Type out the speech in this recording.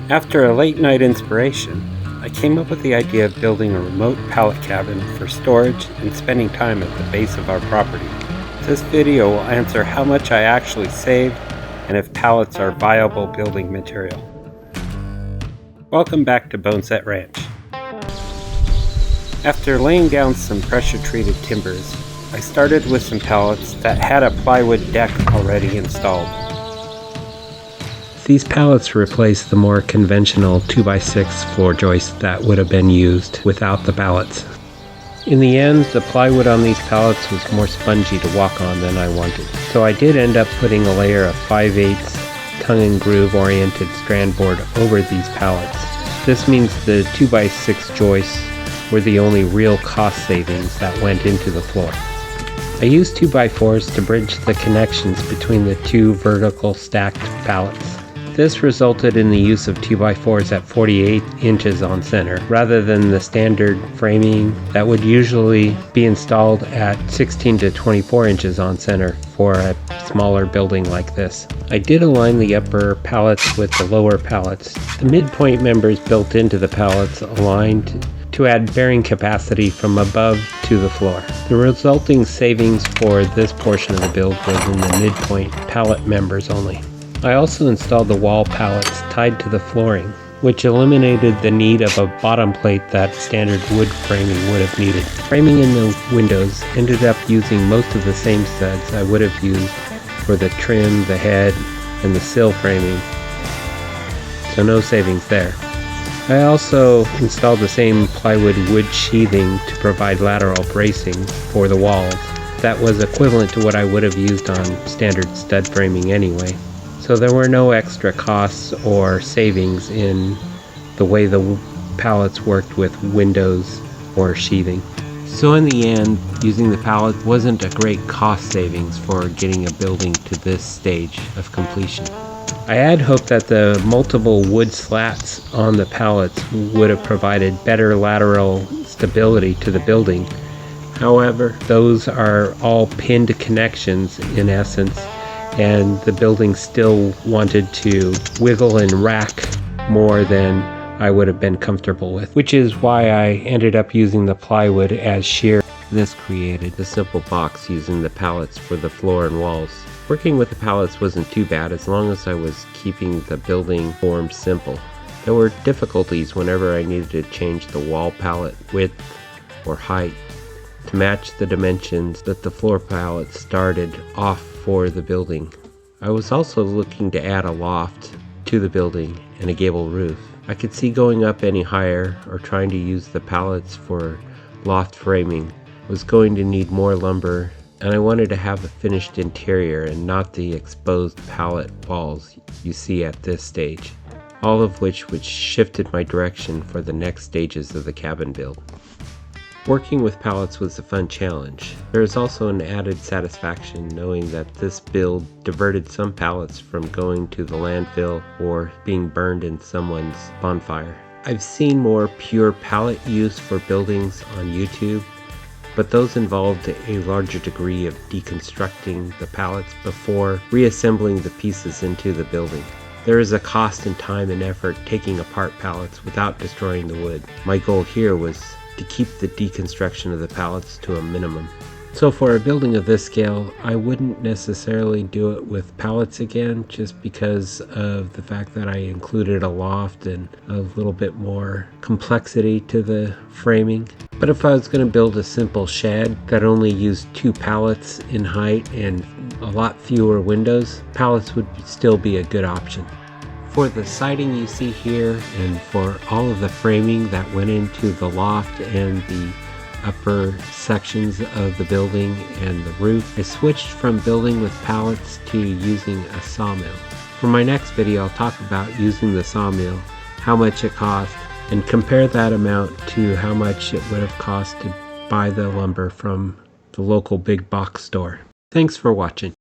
After a late night inspiration, I came up with the idea of building a remote pallet cabin for storage and spending time at the base of our property. This video will answer how much I actually saved and if pallets are viable building material. Welcome back to Boneset Ranch. After laying down some pressure-treated timbers, I started with some pallets that had a plywood deck already installed. These pallets replace the more conventional 2x6 floor joists that would have been used without the pallets. In the end, the plywood on these pallets was more spongy to walk on than I wanted, so I did end up putting a layer of 5/8 tongue and groove oriented strand board over these pallets. This means the 2x6 joists were the only real cost savings that went into the floor. I used 2x4s to bridge the connections between the two vertical stacked pallets. This resulted in the use of 2x4s at 48 inches on center, rather than the standard framing that would usually be installed at 16 to 24 inches on center for a smaller building like this. I did align the upper pallets with the lower pallets. The midpoint members built into the pallets aligned to add bearing capacity from above to the floor. The resulting savings for this portion of the build was in the midpoint pallet members only. I also installed the wall pallets tied to the flooring, which eliminated the need of a bottom plate that standard wood framing would have needed. Framing in the windows ended up using most of the same studs I would have used for the trim, the head, and the sill framing, so no savings there. I also installed the same plywood wood sheathing to provide lateral bracing for the walls. That was equivalent to what I would have used on standard stud framing anyway. So there were no extra costs or savings in the way the pallets worked with windows or sheathing. So in the end, using the pallet wasn't a great cost savings for getting a building to this stage of completion. I had hoped that the multiple wood slats on the pallets would have provided better lateral stability to the building. However, those are all pinned connections in essence, and the building still wanted to wiggle and rack more than I would have been comfortable with, which is why I ended up using the plywood as shear. This created a simple box using the pallets for the floor and walls. Working with the pallets wasn't too bad as long as I was keeping the building form simple. There were difficulties whenever I needed to change the wall pallet width or height to match the dimensions that the floor pallet started off for the building. I was also looking to add a loft to the building and a gable roof. I could see going up any higher or trying to use the pallets for loft framing was going to need more lumber, and I wanted to have a finished interior and not the exposed pallet walls you see at this stage, all of which shifted my direction for the next stages of the cabin build. Working with pallets was a fun challenge. There is also an added satisfaction knowing that this build diverted some pallets from going to the landfill or being burned in someone's bonfire. I've seen more pure pallet use for buildings on YouTube, but those involved a larger degree of deconstructing the pallets before reassembling the pieces into the building. There is a cost in time and effort taking apart pallets without destroying the wood. My goal here was to keep the deconstruction of the pallets to a minimum. So for a building of this scale, I wouldn't necessarily do it with pallets again, just because of the fact that I included a loft and a little bit more complexity to the framing. But if I was going to build a simple shed that only used 2 pallets in height and a lot fewer windows, pallets would still be a good option. For the siding you see here and for all of the framing that went into the loft and the upper sections of the building and the roof, I switched from building with pallets to using a sawmill. For my next video, I'll talk about using the sawmill, how much it cost, and compare that amount to how much it would have cost to buy the lumber from the local big box store. Thanks for watching.